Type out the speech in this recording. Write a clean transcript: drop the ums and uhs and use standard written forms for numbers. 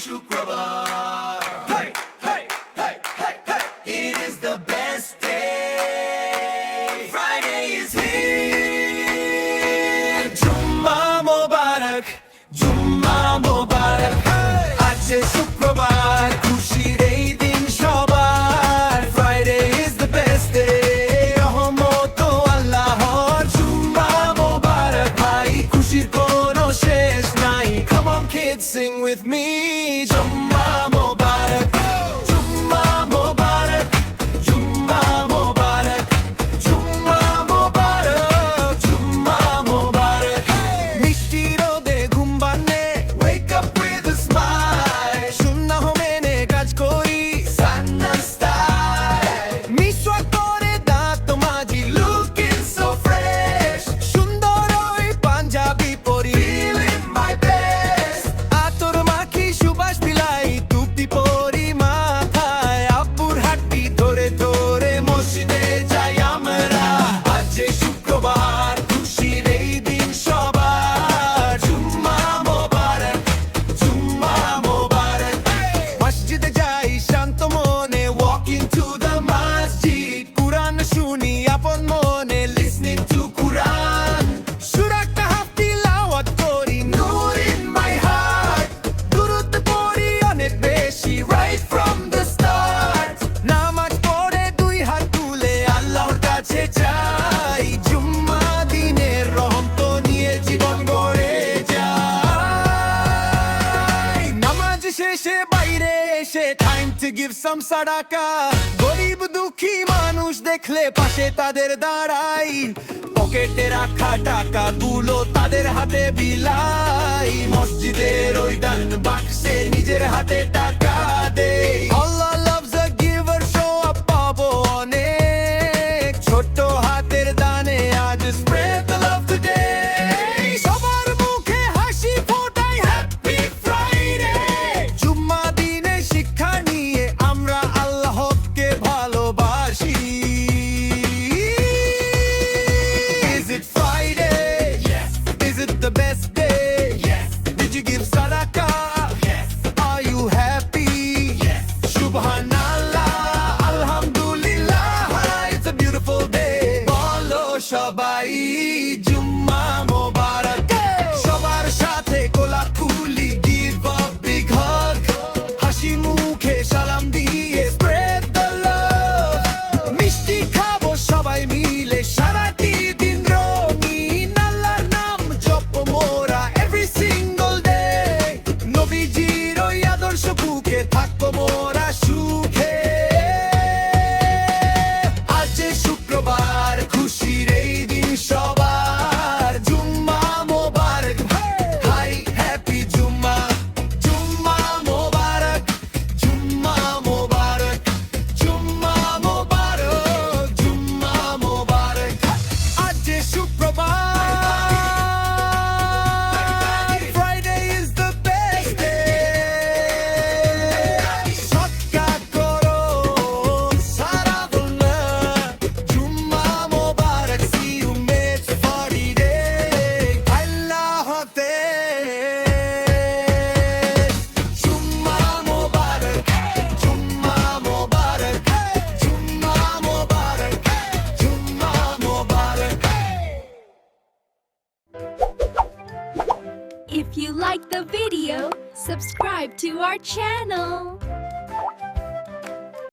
শুক্রবার Hey, hey, hey, hey, hey. It is the best day Friday is here Jumma Mubarak Jumma Mubarak আজ শুক্রবার খুশির এই দিন সবার Friday is the best day রহমত আল্লাহর জুম্মা মুবারক ভাই খুশির কোনো শেষ নাই Come on kids sing with me জুম্মা মুবারক জুম্মা মুবারক জুম্মা মুবারক জুম্মা মুবারক জুম্মা মুবারক মিষ্টি রোদে ঘুম ভাঙে Wake up with a smile সুন্নাহ মেনে কাজ করি সান্না স্টাইল মিসওয়াক করে দাঁত মাজি looking so fresh সুন্দর ওই পাঞ্জাবি পরি feeling my best আতর মাখি সুবাস বিলাই টুপি পরি মাথায় আব্বুর হাঁটি ধরে ধরে মসজিদে যাই আমরা আজ শুক্রবার খুশির এই দিন সবার জুম্মা মোবারক জুম্মা মোবারক মসজিদে যাই শান্ত মনে walking to the masjid কুরআন শুনি আপন মনে listening to Quran সূরা কাহফ তিলাওয়াত করি নূর in my heart দুরূদ পড়ি অনেক বেশি right from the start নামাজ পড়ে দুই হাত তুলে আল্লাহর কাছে চাই জুম্মা দিনের রহমত নিয়ে জীবন গড়ে যায় নামাজ শেষে বাইরে এসে time to give some সাদাকা গরিব দুঃখী মানুষ দেখলে পাশে তাদের দাঁড়াই পকেটে রাখা টাকা তুলো তাদের হাতে বিলাই মসজিদের ওই দান বাক্সে নিজের হাতে টাকা দেই Allah loves a giver show up পাবো অনেক ছোট হাতের দানে আজ spread the love today সবার মুখে হাসি ফোটাই হ্যাপি ফ্রাইডে জুম্মা দিনে শিক্ষা নিয়ে আমরা আল্লাহকে ভালোবাসি Is it Friday? Yes. Is it the best day? Yes. Did you give sadaqah? Yes. Are you happy? Yes. Subhanallah, Alhamdulillah, it's a beautiful day. বলো সবাই জুম্মা মোবারক সবার সাথে কোলাকুলি give a big hug হাসি মুখে সালাম দিয়ে spread the love মিষ্টি খাবো সবাই মিলে সারাটি দিন রঙিন আল্লাহর নাম জপ মোরা every single day নবীজির ওই আদর্শ বুকে থাকবো মোরা সুখে আজ শুক্রবার খুশির এই দিন সবার জুম্মা মোবারক হাই হ্যাপি জুম্মা জুম্মা মোবারক জুম্মা মোবারক জুম্মা মোবারক জুম্মা মোবারক আজ শুক্রবার Friday is the best day সৎকা করো সারা দুনিয়া জুম্মা মোবারক see you next Friday আল্লাহ হাফেজ জুম্মা মোবারক জুম্মা মোবারক জুম্মা মোবারক জুম্মা মোবারক If you like the video, subscribe to our channel.